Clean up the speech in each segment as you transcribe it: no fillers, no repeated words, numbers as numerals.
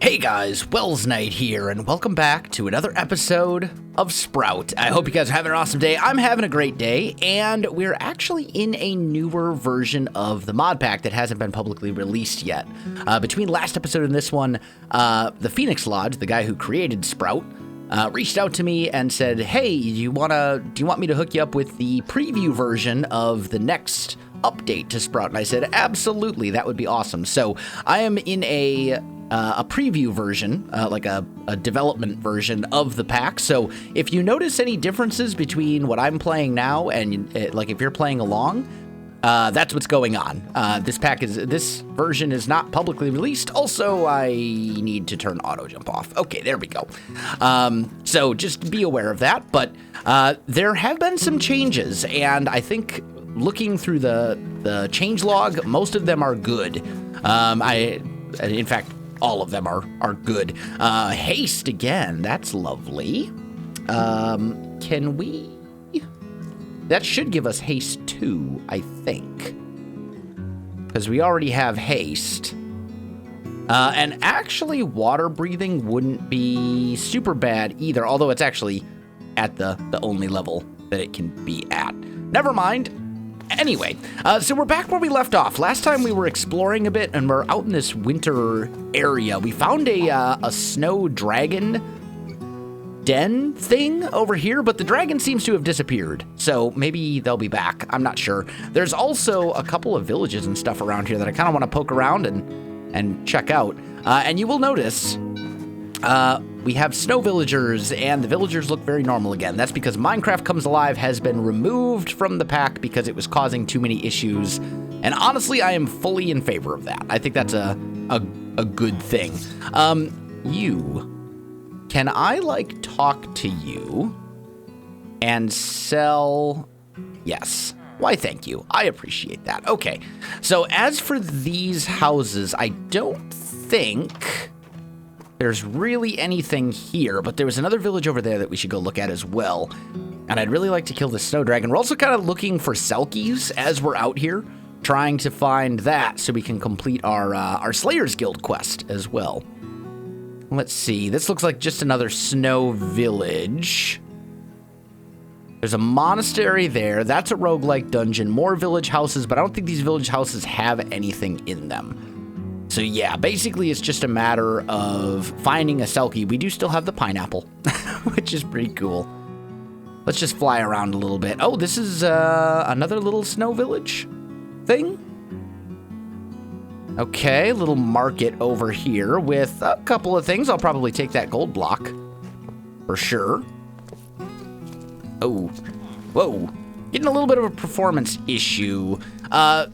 Hey guys, Welsknight here, and welcome back to another episode of Sprout. I hope you guys are having an awesome day. I'm having a great day, and we're actually in a newer version of the mod pack that hasn't been publicly released yet. Between last episode and this one, the thephoenixlodge, the guy who created Sprout, reached out to me and said, hey, do you want me to hook you up with the preview version of the next update to Sprout? And I said, absolutely, that would be awesome. So I am in a preview version, like a development version of the pack. So if you notice any differences between what I'm playing now and like if you're playing along, that's what's going on. This version is not publicly released. Also, I need to turn auto jump off. Okay, there we go. So just be aware of that. But there have been some changes, and I think looking through the change log, most of them are good. In fact, all of them are good. Haste again, that's lovely. Can we? That should give us haste 2, I think. Because we already have haste. And actually, water breathing wouldn't be super bad either, although it's actually at the only level that it can be at. Never mind. Anyway, so we're back where we left off. Last time we were exploring a bit, and we're out in this winter area. We found a snow dragon den thing over here, but the dragon seems to have disappeared. So maybe they'll be back. I'm not sure. There's also a couple of villages and stuff around here that I kind of want to poke around and check out. And you will notice we have snow villagers, and the villagers look very normal again. That's because Minecraft Comes Alive has been removed from the pack because it was causing too many issues. And honestly, I am fully in favor of that. I think that's a good thing. Can I, like, talk to you and sell? Yes. Why, thank you. I appreciate that. Okay. So as for these houses, I don't think there's really anything here, but there was another village over there that we should go look at as well. And I'd really like to kill the snow dragon. We're also kind of looking for selkies as we're out here, trying to find that so we can complete our Slayer's Guild quest as well. Let's see. This looks like just another snow village. There's a monastery there. That's a roguelike dungeon. More village houses, but I don't think these village houses have anything in them. So yeah, basically it's just a matter of finding a selkie. We do still have the pineapple, which is pretty cool. Let's just fly around a little bit. Oh, this is another little snow village thing. Okay, little market over here with a couple of things. I'll probably take that gold block for sure. Oh, whoa. Getting a little bit of a performance issue. The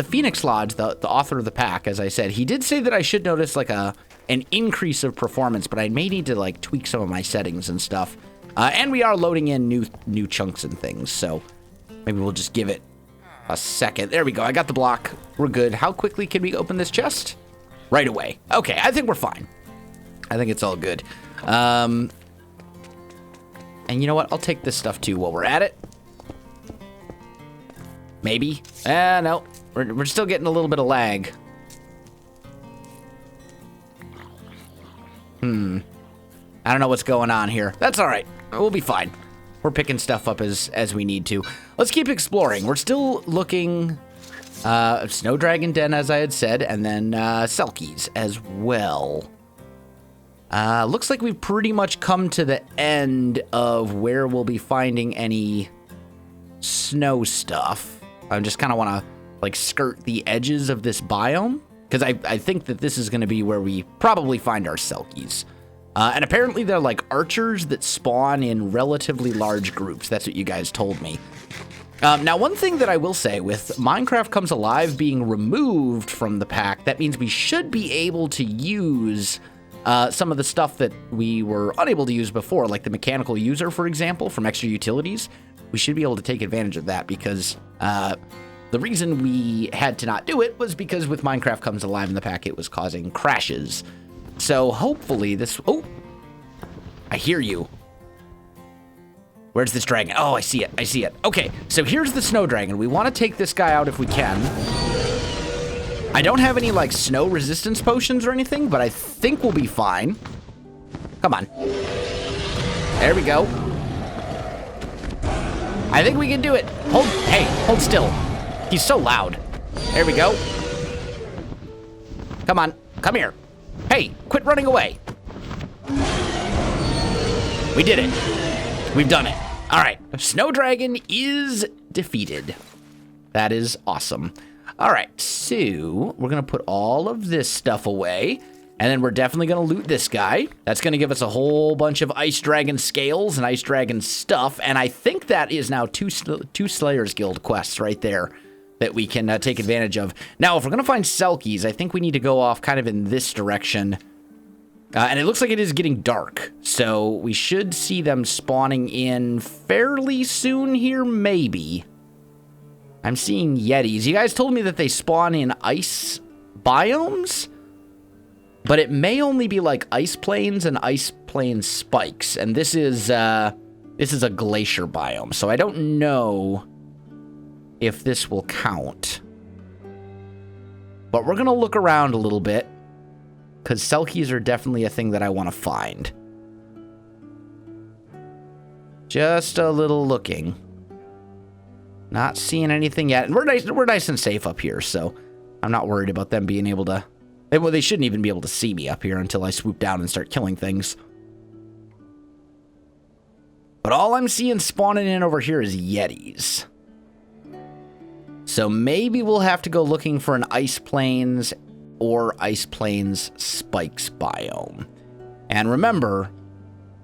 thephoenixlodge, the author of the pack, as I said, he did say that I should notice like an increase of performance, but I may need to like tweak some of my settings and stuff. And we are loading in new chunks and things, so maybe we'll just give it a second. There we go. I got the block. We're good. How quickly can we open this chest? Right away. Okay, I think we're fine. I think it's all good. And you know what? I'll take this stuff too while we're at it. Maybe. No. We're still getting a little bit of lag. I don't know what's going on here. That's all right. We'll be fine. We're picking stuff up as we need to. Let's keep exploring. We're still looking Snow Dragon Den, as I had said, and then selkies as well. Looks like we've pretty much come to the end of where we'll be finding any snow stuff. I just kind of want to like skirt the edges of this biome, because I think that this is going to be where we probably find our selkies. And apparently they're like archers that spawn in relatively large groups. That's what you guys told me. Now, one thing that I will say, with Minecraft Comes Alive being removed from the pack, that means we should be able to use some of the stuff that we were unable to use before, like the mechanical user, for example, from extra utilities. We should be able to take advantage of that, because the reason we had to not do it was because with Minecraft Comes Alive in the pack, it was causing crashes. So hopefully this... Oh! I hear you. Where's this dragon? Oh, I see it. I see it. Okay, so here's the snow dragon. We want to take this guy out if we can. I don't have any, like, snow resistance potions or anything, but I think we'll be fine. Come on. There we go. I think we can do it. Hey, hold still. He's so loud. There we go. Come on, come here. Hey, quit running away. We did it. We've done it. All right, Snow Dragon is defeated. That is awesome. All right, so we're gonna put all of this stuff away, and then we're definitely gonna loot this guy. That's gonna give us a whole bunch of Ice Dragon scales and Ice Dragon stuff, and I think that is now two Slayers Guild quests right there that we can take advantage of. Now, if we're gonna find selkies, I think we need to go off kind of in this direction. And it looks like it is getting dark, so we should see them spawning in fairly soon here, maybe. I'm seeing Yetis. You guys told me that they spawn in ice biomes, but it may only be like ice plains and ice plain spikes, and this is a glacier biome, so I don't know if this will count. But we're gonna look around a little bit, because selkies are definitely a thing that I want to find. Just a little looking. Not seeing anything yet. And we're nice and safe up here, so I'm not worried about them being able to... Well, they shouldn't even be able to see me up here until I swoop down and start killing things. But all I'm seeing spawning in over here is Yetis. So maybe we'll have to go looking for an Ice Plains or Ice Plains Spikes biome. And remember,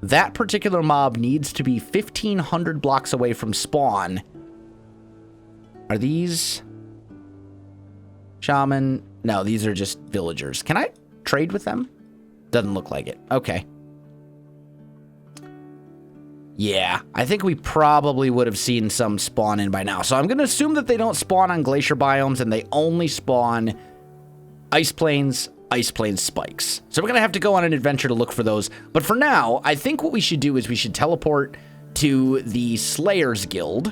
that particular mob needs to be 1,500 blocks away from spawn. Are these shaman? No, these are just villagers. Can I trade with them? Doesn't look like it. Okay. Yeah, I think we probably would have seen some spawn in by now. So I'm going to assume that they don't spawn on glacier biomes and they only spawn Ice Plains spikes. So we're going to have to go on an adventure to look for those. But for now, I think what we should do is we should teleport to the Slayers Guild.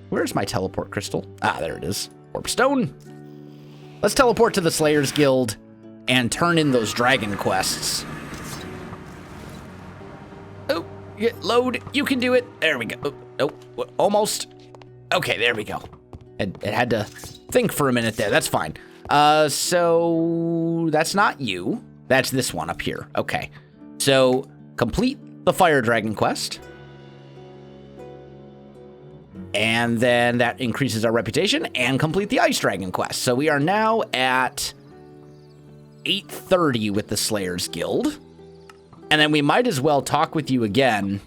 Where's my teleport crystal? Ah, there it is. Warp stone. Let's teleport to the Slayers Guild and turn in those dragon quests. Oh, load. You can do it. There we go. Oh, almost. Okay, there we go. It had to think for a minute there. That's fine. So that's not you. That's this one up here. Okay. So complete the Fire Dragon quest. And then that increases our reputation, and complete the Ice Dragon quest. So we are now at 830 with the Slayers Guild. And then we might as well talk with you again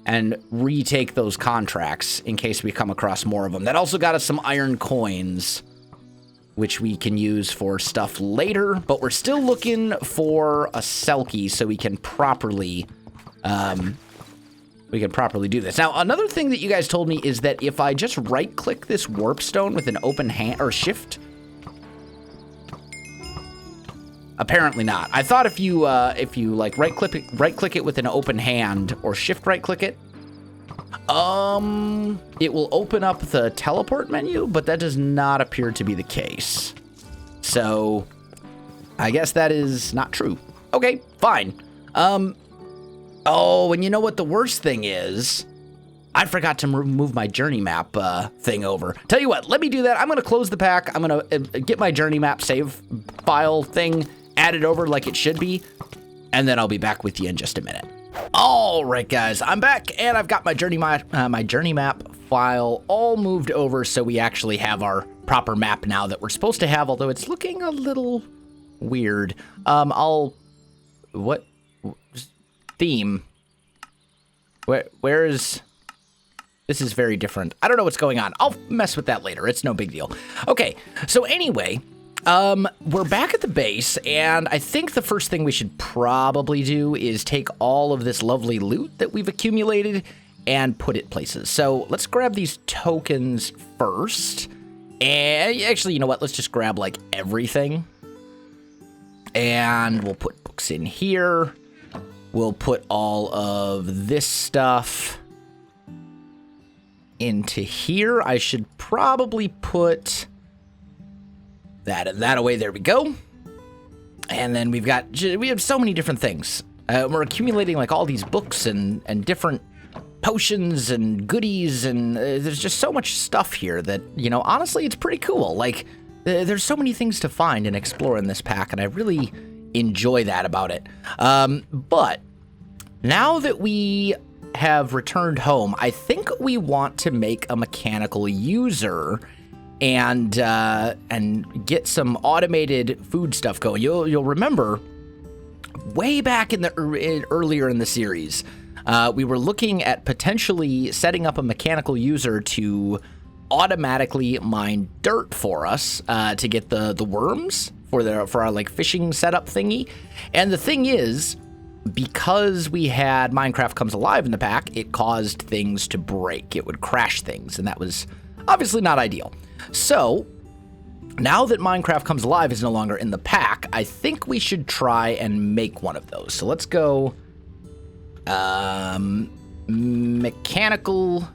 and retake those contracts in case we come across more of them. That also got us some iron coins, which we can use for stuff later, but we're still looking for a selkie so we can properly do this. Now, another thing that you guys told me is that if I just right-click this warp stone with an open hand or shift, apparently not. I thought if you like right-click it with an open hand or shift right-click it, it will open up the teleport menu, but that does not appear to be the case. So I guess that is not true. Okay, fine. Oh, and you know what the worst thing is? I forgot to move my journey map thing over. Tell you what, let me do that. I'm going to close the pack. I'm going to get my journey map save file thing added over like it should be, and then I'll be back with you in just a minute. All right, guys, I'm back, and I've got my journey map file all moved over, so we actually have our proper map now that we're supposed to have, although it's looking a little weird. What? Theme. Where is... This is very different. I don't know what's going on. I'll mess with that later. It's no big deal. Okay, so anyway, we're back at the base, and I think the first thing we should probably do is take all of this lovely loot that we've accumulated and put it places. So let's grab these tokens first. And actually, you know what? Let's just grab, like, everything. And we'll put books in here. We'll put all of this stuff into here. I should probably put that away. There we go. And then we have so many different things. We're accumulating like all these books and different potions and goodies, and there's just so much stuff here that, you know, honestly, it's pretty cool. Like, there's so many things to find and explore in this pack, and I really enjoy that about it. But now that we have returned home, I think we want to make a mechanical user and get some automated food stuff going. You'll remember way back in the earlier in the series, we were looking at potentially setting up a mechanical user to automatically mine dirt for us to get the worms for our like fishing setup thingy. And the thing is, because we had Minecraft Comes Alive in the pack, it caused things to break. It would crash things, and that was obviously not ideal. So now that Minecraft Comes Alive is no longer in the pack, I think we should try and make one of those. So let's go mechanical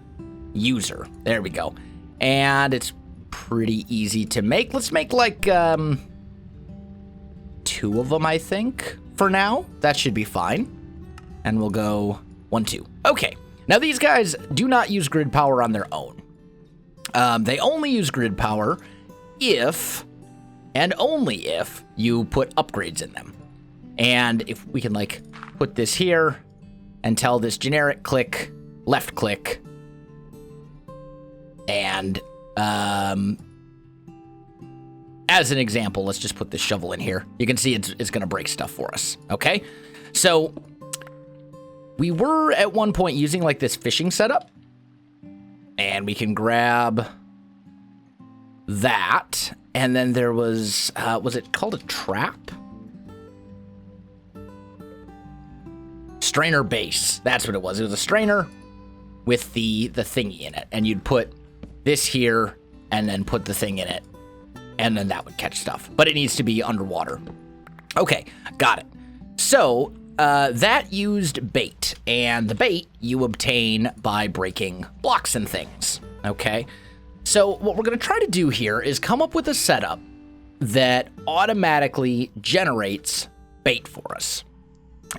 user. There we go. And it's pretty easy to make. Let's make like 2 of them, I think, for now. That should be fine. And we'll go 1, 2. Okay. Now these guys do not use grid power on their own. They only use grid power if, and only if, you put upgrades in them. And if we can like put this here and tell this generic click, left click, and as an example, let's just put this shovel in here. You can see it's going to break stuff for us, okay? So we were at one point using like this fishing setup, and we can grab that, and then there was it called a trap? Strainer base. That's what it was. It was a strainer with the thingy in it, and you'd put this here and then put the thing in it, and then that would catch stuff. But it needs to be underwater. Okay, got it. So that used bait, and the bait you obtain by breaking blocks and things. Okay, so what we're going to try to do here is come up with a setup that automatically generates bait for us.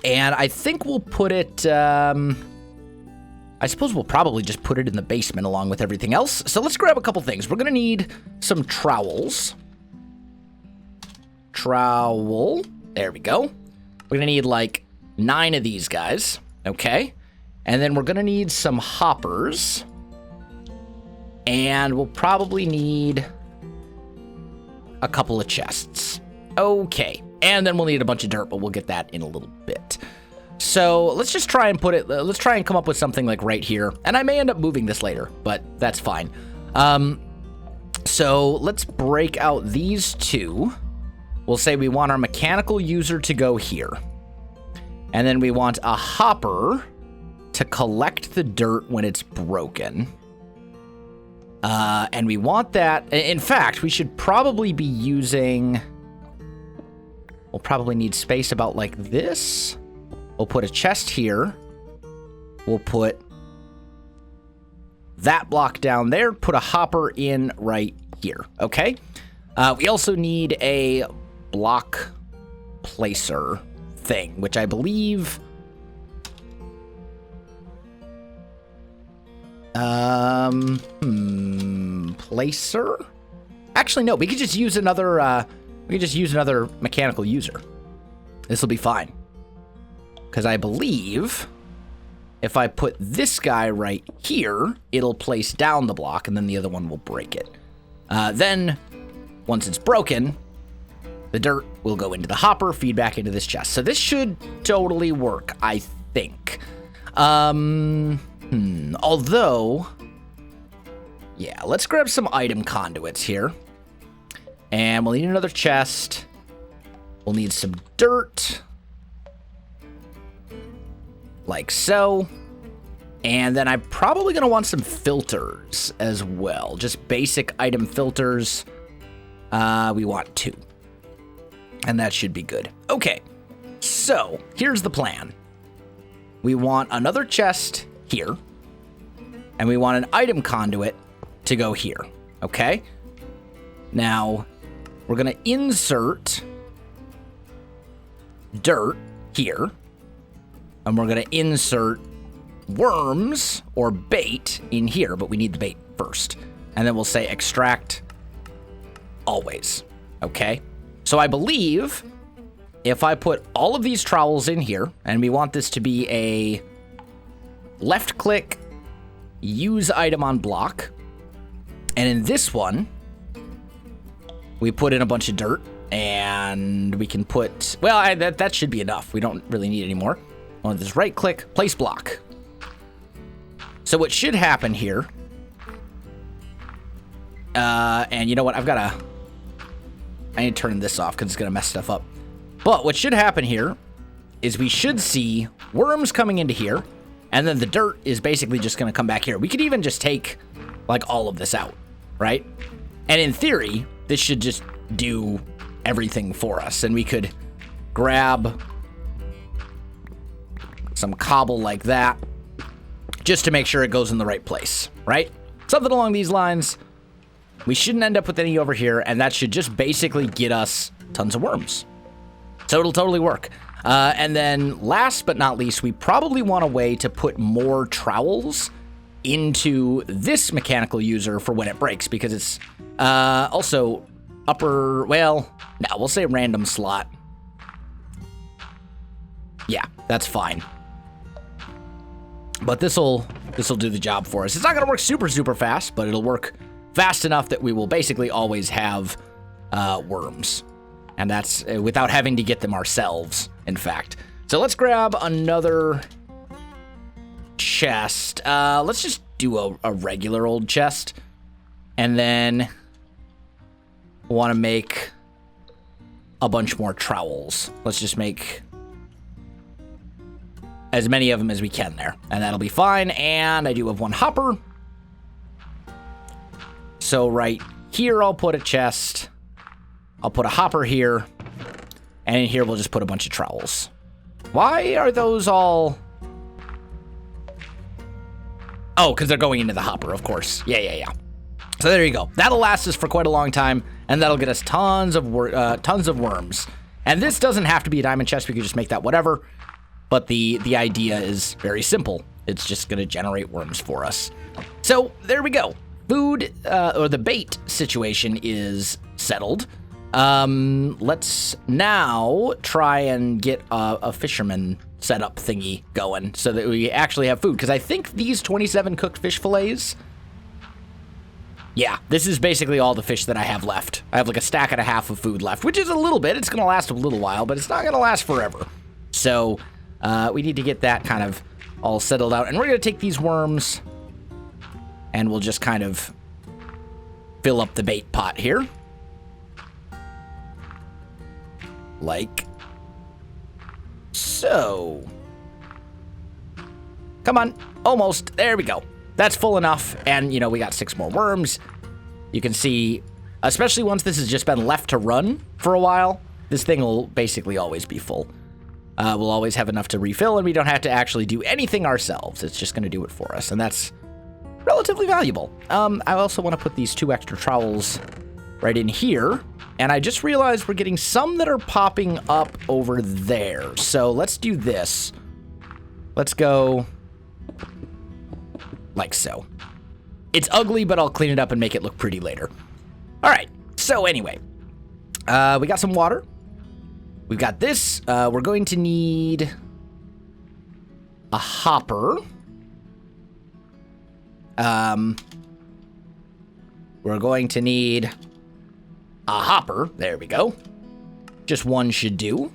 And I think we'll put it, I suppose we'll probably just put it in the basement along with everything else. So let's grab a couple things. We're going to need some trowels. Trowel. There we go. We're going to need like 9 of these guys. Okay. And then we're going to need some hoppers. And we'll probably need a couple of chests. Okay. And then we'll need a bunch of dirt, but we'll get that in a little bit. So let's just try and let's try and come up with something like right here. And I may end up moving this later, but that's fine. So let's break out these 2. We'll say we want our mechanical user to go here. And then we want a hopper to collect the dirt when it's broken. And we want that. In fact, we should probably be using... We'll probably need space about like this. We'll put a chest here. We'll put that block down there. Put a hopper in right here. Okay. We also need a block placer thing, which I believe... placer? Actually, no. We could just use another... we can just use another mechanical user. This will be fine. Because I believe if I put this guy right here, it'll place down the block, and then the other one will break it. Then, once it's broken, the dirt will go into the hopper, feed back into this chest. So this should totally work, I think. Although, yeah, let's grab some item conduits here. And we'll need another chest. We'll need some dirt. Like so. And then I'm probably going to want some filters as well. Just basic item filters. We want 2. And that should be good. Okay. So, here's the plan. We want another chest here. And we want an item conduit to go here. Okay? Now... we're going to insert dirt here. And we're going to insert worms or bait in here, but we need the bait first. And then we'll say extract always. Okay? So I believe if I put all of these trowels in here, and we want this to be a left click, use item on block, and in this one, we put in a bunch of dirt, and we can put, well, that should be enough. We don't really need any more. On this right click, place block. So what should happen here, and you know what, I need to turn this off because it's going to mess stuff up. But what should happen here is we should see worms coming into here, and then the dirt is basically just going to come back here. We could even just take, like, all of this out, right? And in theory, this should just do everything for us. And we could grab some cobble like that just to make sure it goes in the right place, right? Something along these lines. We shouldn't end up with any over here, and that should just basically get us tons of worms. So it'll totally work. And then last but not least, we probably want a way to put more trowels into this mechanical user for when it breaks, because it's also upper, well, no, we'll say random slot. Yeah, that's fine. But this'll do the job for us. It's not going to work super, super fast, but it'll work fast enough that we will basically always have worms. And that's without having to get them ourselves, in fact. So let's grab another chest. Let's just do a regular old chest. And then want to make a bunch more trowels. Let's just make as many of them as we can there. And that'll be fine. And I do have one hopper. So right here, I'll put a chest. I'll put a hopper here, and in here we'll just put a bunch of trowels. Why are those all... Oh, because they're going into the hopper, of course. Yeah. So there you go. That'll last us for quite a long time, and that'll get us tons of worms. And this doesn't have to be a diamond chest. We could just make that whatever. But the idea is very simple. It's just going to generate worms for us. So there we go. Food, or the bait situation is settled. Let's now try and get a fisherman setup thingy going so that we actually have food. Because I think these 27 cooked fish fillets, yeah, this is basically all the fish that I have left. I have like a stack and a half of food left, which is a little bit. It's going to last a little while, but it's not going to last forever. So we need to get that kind of all settled out. And we're going to take these worms and we'll just kind of fill up the bait pot here. Like so. Come on. Almost. There we go. That's full enough. And, you know, we got 6 more worms. You can see, especially once this has just been left to run for a while, this thing will basically always be full. We'll always have enough to refill, and we don't have to actually do anything ourselves. It's just going to do it for us, and that's relatively valuable. I also want to put these 2 extra trowels right in here. And I just realized we're getting some that are popping up over there. So let's do this. Let's go like so. It's ugly, but I'll clean it up and make it look pretty later. All right. So anyway, we got some water. We've got this. We're going to need a hopper. We're going to need a hopper. There we go. Just one should do.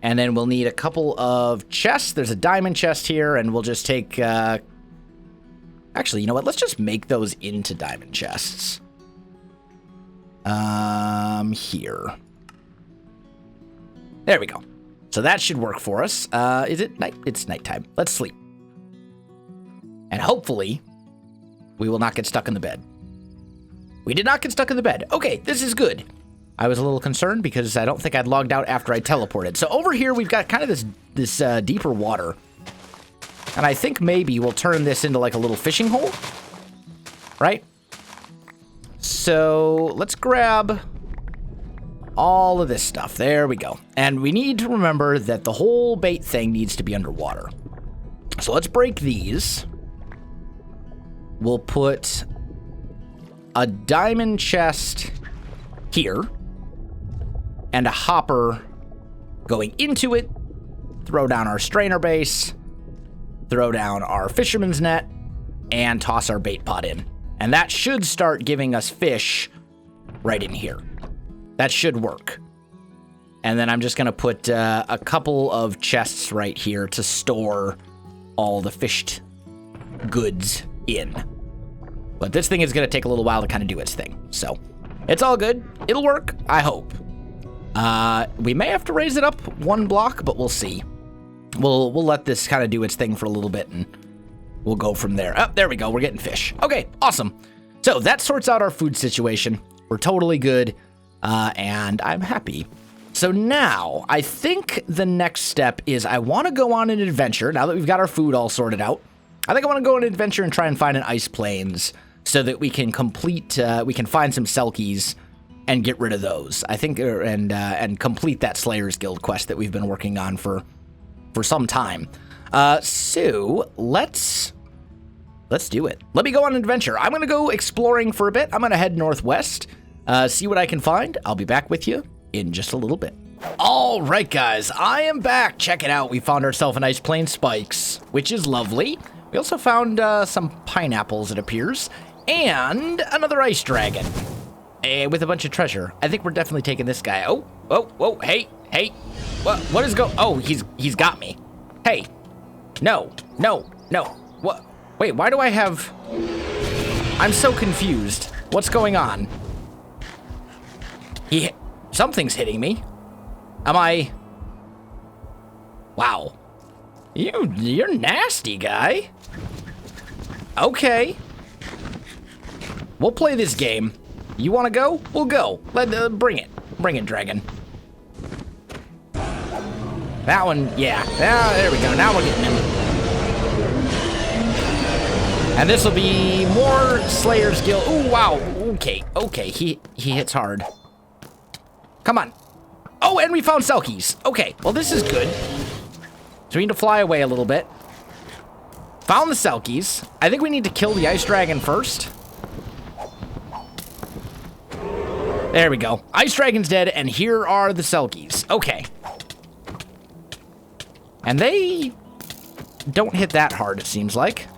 And then we'll need a couple of chests. There's a diamond chest here, and we'll just take... Actually, you know what? Let's just make those into diamond chests. Here. There we go. So that should work for us. Is it night? It's nighttime. Let's sleep. And hopefully, we will not get stuck in the bed. We did not get stuck in the bed. Okay, this is good. I was a little concerned because I don't think I'd logged out after I teleported. So over here, we've got kind of this deeper water. And I think maybe we'll turn this into like a little fishing hole. Right? So let's grab all of this stuff. There we go. And we need to remember that the whole bait thing needs to be underwater. So let's break these. We'll put a diamond chest here and a hopper going into it. Throw down our strainer base, throw down our fisherman's net, and toss our bait pot in. And that should start giving us fish right in here. That should work. And then I'm just going to put a couple of chests right here to store all the fished goods in. But this thing is going to take a little while to kind of do its thing. So it's all good. It'll work, I hope. We may have to raise it up one block, but we'll see. We'll let this kind of do its thing for a little bit, and we'll go from there. Oh, there we go. We're getting fish. Okay, awesome. So that sorts out our food situation. We're totally good, and I'm happy. So now, I think the next step is I want to go on an adventure. Now that we've got our food all sorted out, I think I want to go on an adventure and try and find an ice plains so that we can we can find some selkies and get rid of those. I think, and complete that Slayer's Guild quest that we've been working on for some time. So let's do it. Let me go on an adventure. I'm going to go exploring for a bit. I'm going to head northwest, see what I can find. I'll be back with you in just a little bit. All right, guys, I am back. Check it out. We found ourselves an ice plain spikes, which is lovely. We also found some pineapples, it appears, and another ice dragon with a bunch of treasure. I think we're definitely taking this guy. Oh, whoa, hey. What is oh, he's got me. Hey, no. What? Wait, why do I have... I'm so confused. What's going on? Something's hitting me. Am I... Wow. You're nasty, guy. Okay. We'll play this game. You want to go? We'll go. Bring it. Bring it, dragon. That one, yeah. There we go. Now we're getting him. And this will be more Slayer's Guild. Ooh, wow. Okay. He hits hard. Come on. Oh, and we found selkies. Okay, well, this is good. So we need to fly away a little bit. Found the selkies. I think we need to kill the ice dragon first. There we go. Ice dragon's dead, and here are the selkies. Okay. And they don't hit that hard, it seems like.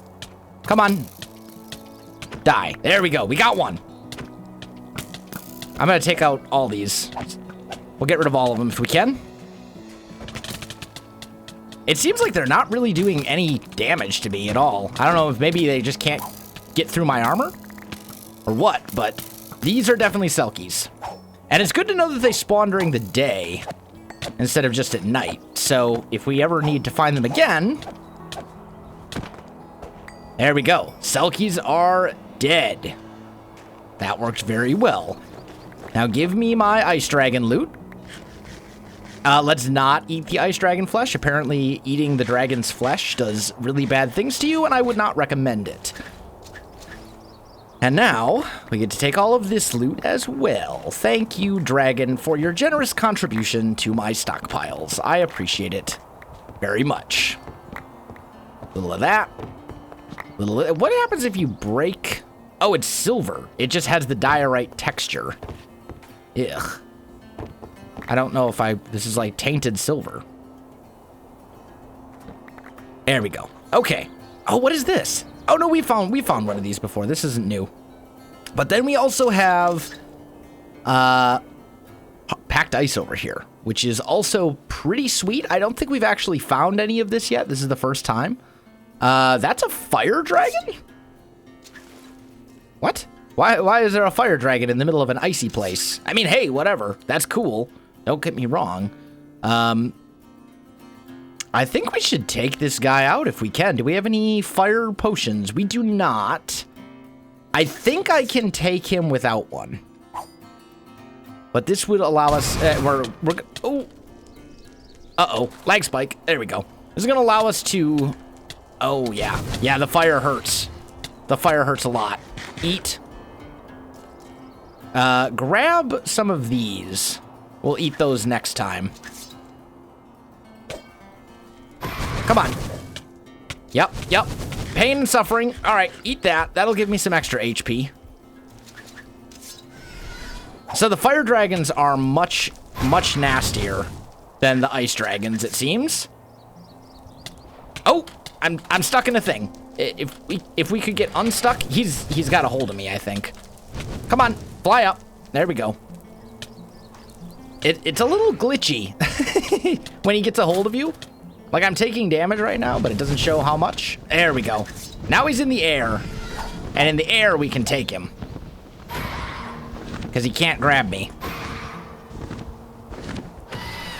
Come on. Die. There we go. We got one. I'm going to take out all these. We'll get rid of all of them if we can. It seems like they're not really doing any damage to me at all. I don't know if maybe they just can't get through my armor or what, but these are definitely selkies. And it's good to know that they spawn during the day instead of just at night. So if we ever need to find them again... There we go. Selkies are dead. That worked very well. Now give me my ice dragon loot. Let's not eat the ice dragon flesh. Apparently eating the dragon's flesh does really bad things to you, and I would not recommend it. And now, we get to take all of this loot as well. Thank you, dragon, for your generous contribution to my stockpiles. I appreciate it very much. A little of that. What happens if you break... Oh, it's silver. It just has the diorite texture. Ugh. I don't know if this is like tainted silver. There we go. Okay. Oh, what is this? Oh no, we found one of these before. This isn't new. But then we also have packed ice over here, which is also pretty sweet. I don't think we've actually found any of this yet. This is the first time. That's a fire dragon? What? Why is there a fire dragon in the middle of an icy place? I mean, hey, whatever. That's cool. Don't get me wrong. I think we should take this guy out if we can. Do we have any fire potions? We do not. I think I can take him without one. But this would allow us... oh. Uh-oh. Lag spike. There we go. This is going to allow us to... Oh, yeah. Yeah, the fire hurts. The fire hurts a lot. Eat. Grab some of these. We'll eat those next time. Come on. Yep. Pain and suffering. All right, eat that. That'll give me some extra HP. So the fire dragons are much nastier than the ice dragons, it seems. Oh, I'm stuck in a thing. If we could get unstuck, he's got a hold of me, I think. Come on, fly up. There we go. It's a little glitchy when he gets a hold of you. Like, I'm taking damage right now, but it doesn't show how much. There we go. Now he's in the air, and in the air we can take him. Because he can't grab me.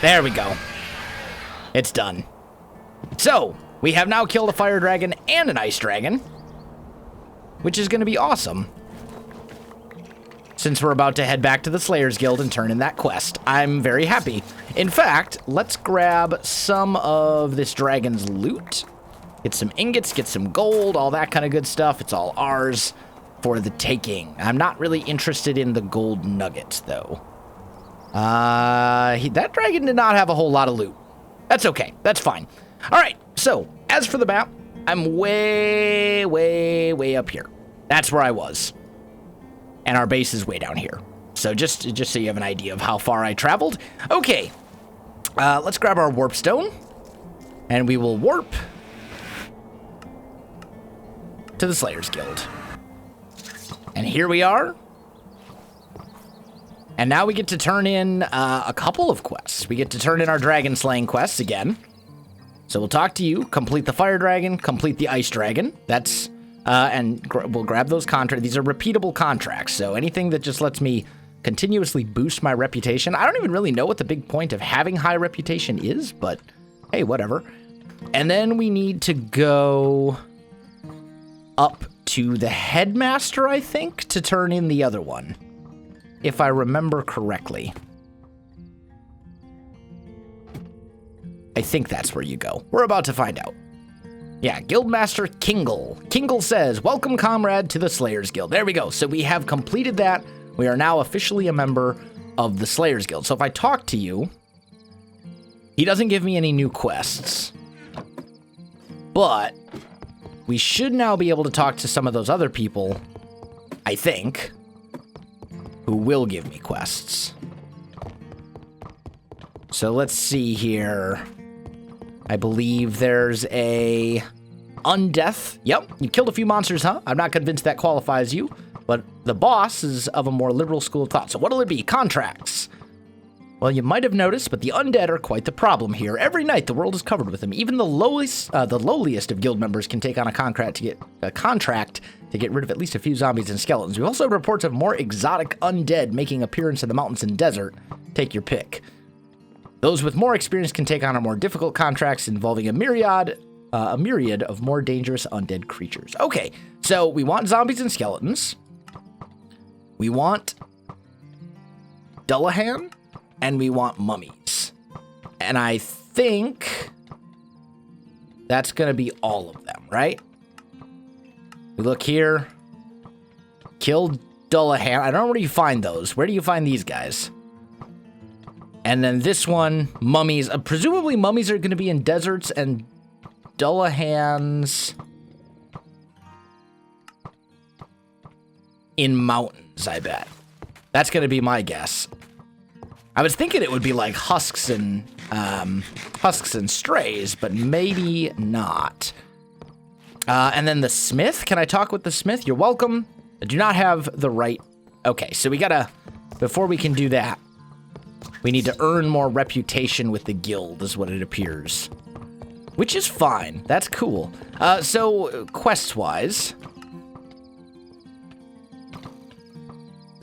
There we go. It's done. So, we have now killed a fire dragon and an ice dragon, which is going to be awesome. Since we're about to head back to the Slayers Guild and turn in that quest, I'm very happy. In fact, let's grab some of this dragon's loot. Get some ingots, get some gold, all that kind of good stuff. It's all ours for the taking. I'm not really interested in the gold nuggets, though. That dragon did not have a whole lot of loot. That's okay. That's fine. All right. So, as for the map, I'm way up here. That's where I was. And our base is way down here. So just so you have an idea of how far I traveled. Okay. Let's grab our warp stone. And we will warp to the Slayers Guild. And here we are. And now we get to turn in a couple of quests. We get to turn in our dragon slaying quests again. So we'll talk to you, complete the fire dragon, complete the ice dragon. That's, and we'll grab those contracts. These are repeatable contracts. So anything that just lets me continuously boost my reputation. I don't even really know what the big point of having high reputation is, but hey, whatever. And then we need to go up to the headmaster, I think, to turn in the other one, if I remember correctly. I think that's where you go. We're about to find out. Yeah, Guildmaster Kingle. Kingle says, welcome, comrade, to the Slayers Guild. There we go. So we have completed that. We are now officially a member of the Slayers Guild. So if I talk to you, he doesn't give me any new quests. But we should now be able to talk to some of those other people, I think, who will give me quests. So let's see here. I believe there's a undeath. Yep, you killed a few monsters, huh? I'm not convinced that qualifies you, but the boss is of a more liberal school of thought. So what'll it be? Contracts. Well, you might have noticed, but the undead are quite the problem here. Every night, the world is covered with them. Even the lowliest of guild members can take on a contract to get rid of at least a few zombies and skeletons. We also have reports of more exotic undead making appearance in the mountains and desert. Take your pick. Those with more experience can take on more difficult contracts involving a myriad of more dangerous undead creatures. Okay, so we want zombies and skeletons. We want Dullahan. And we want mummies. And I think that's going to be all of them, right? We look here. Kill Dullahan. I don't know where you find those. Where do you find these guys? And then this one, mummies. Presumably mummies are going to be in deserts and Dullahan's in mountains, I bet. That's going to be my guess. I was thinking it would be like husks and strays, but maybe not. And then the smith. Can I talk with the smith? You're welcome. I do not have the right. Okay, so we gotta, before we can do that, we need to earn more reputation with the guild, is what it appears. Which is fine. That's cool. So quests-wise,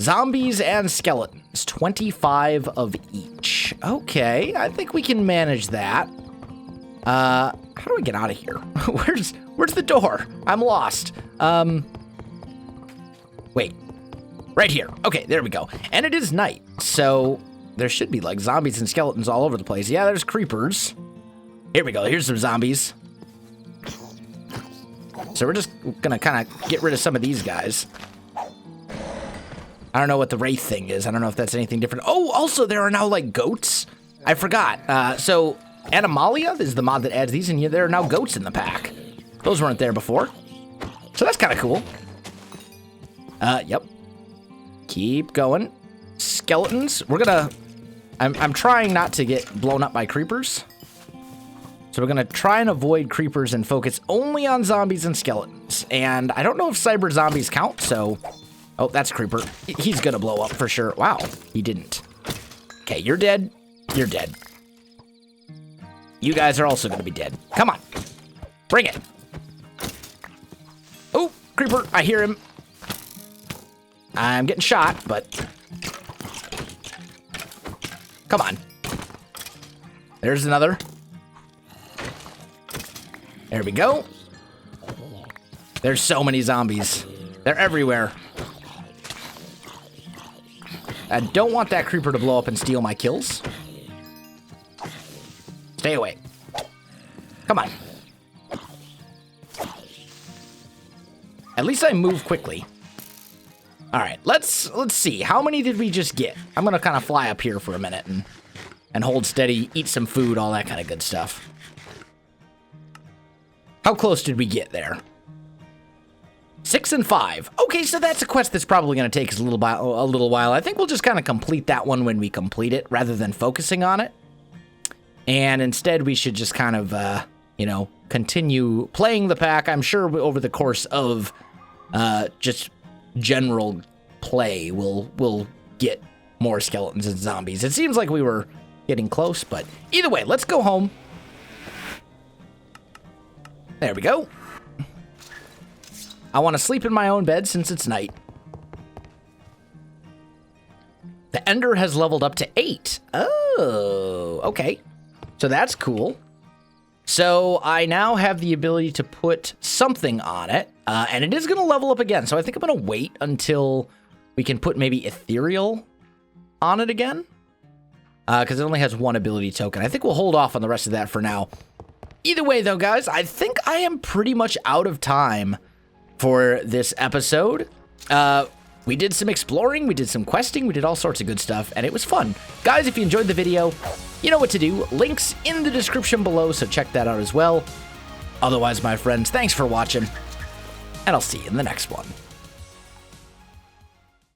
zombies and skeletons, 25 of each. Okay, I think we can manage that. How do I get out of here? Where's the door? I'm lost. Wait, right here. Okay, there we go. And it is night, so there should be like zombies and skeletons all over the place. Yeah, there's creepers. Here we go. Here's some zombies. So we're just gonna kind of get rid of some of these guys. I don't know what the wraith thing is. I don't know if that's anything different. Oh, also there are now like goats. I forgot. So Animalia is the mod that adds these, and there are now goats in the pack. Those weren't there before. So that's kind of cool. Yep. Keep going. Skeletons. We're gonna... I'm trying not to get blown up by creepers. So we're gonna try and avoid creepers and focus only on zombies and skeletons. And I don't know if cyber zombies count, so... Oh, that's a creeper. He's gonna blow up for sure. Wow, he didn't. Okay, you're dead. You're dead. You guys are also gonna be dead. Come on. Bring it. Oh, creeper. I hear him. I'm getting shot, but... Come on. There's another. There we go. There's so many zombies. They're everywhere. I don't want that creeper to blow up and steal my kills. Stay away. Come on. At least I move quickly. All right, let's see. How many did we just get? I'm gonna kind of fly up here for a minute and hold steady, eat some food, all that kind of good stuff. How close did we get there? 6 and 5. Okay, so that's a quest that's probably gonna take us a little while. I think we'll just kind of complete that one when we complete it, rather than focusing on it. And instead, we should just kind of, you know, continue playing the pack. I'm sure over the course of just general play, we'll get more skeletons and zombies. It seems like we were getting close, but either way, let's go home. There we go. I want to sleep in my own bed since it's night. The Ender has leveled up to 8. Oh, okay. So that's cool. So I now have the ability to put something on it, and it is going to level up again. So I think I'm going to wait until we can put maybe Ethereal on it again, because it only has one ability token. I think we'll hold off on the rest of that for now. Either way, though, guys, I think I am pretty much out of time for this episode. We did some exploring, we did some questing, we did all sorts of good stuff, and it was fun. Guys, if you enjoyed the video, you know what to do. Links in the description below, so check that out as well. Otherwise, my friends, thanks for watching, and I'll see you in the next one.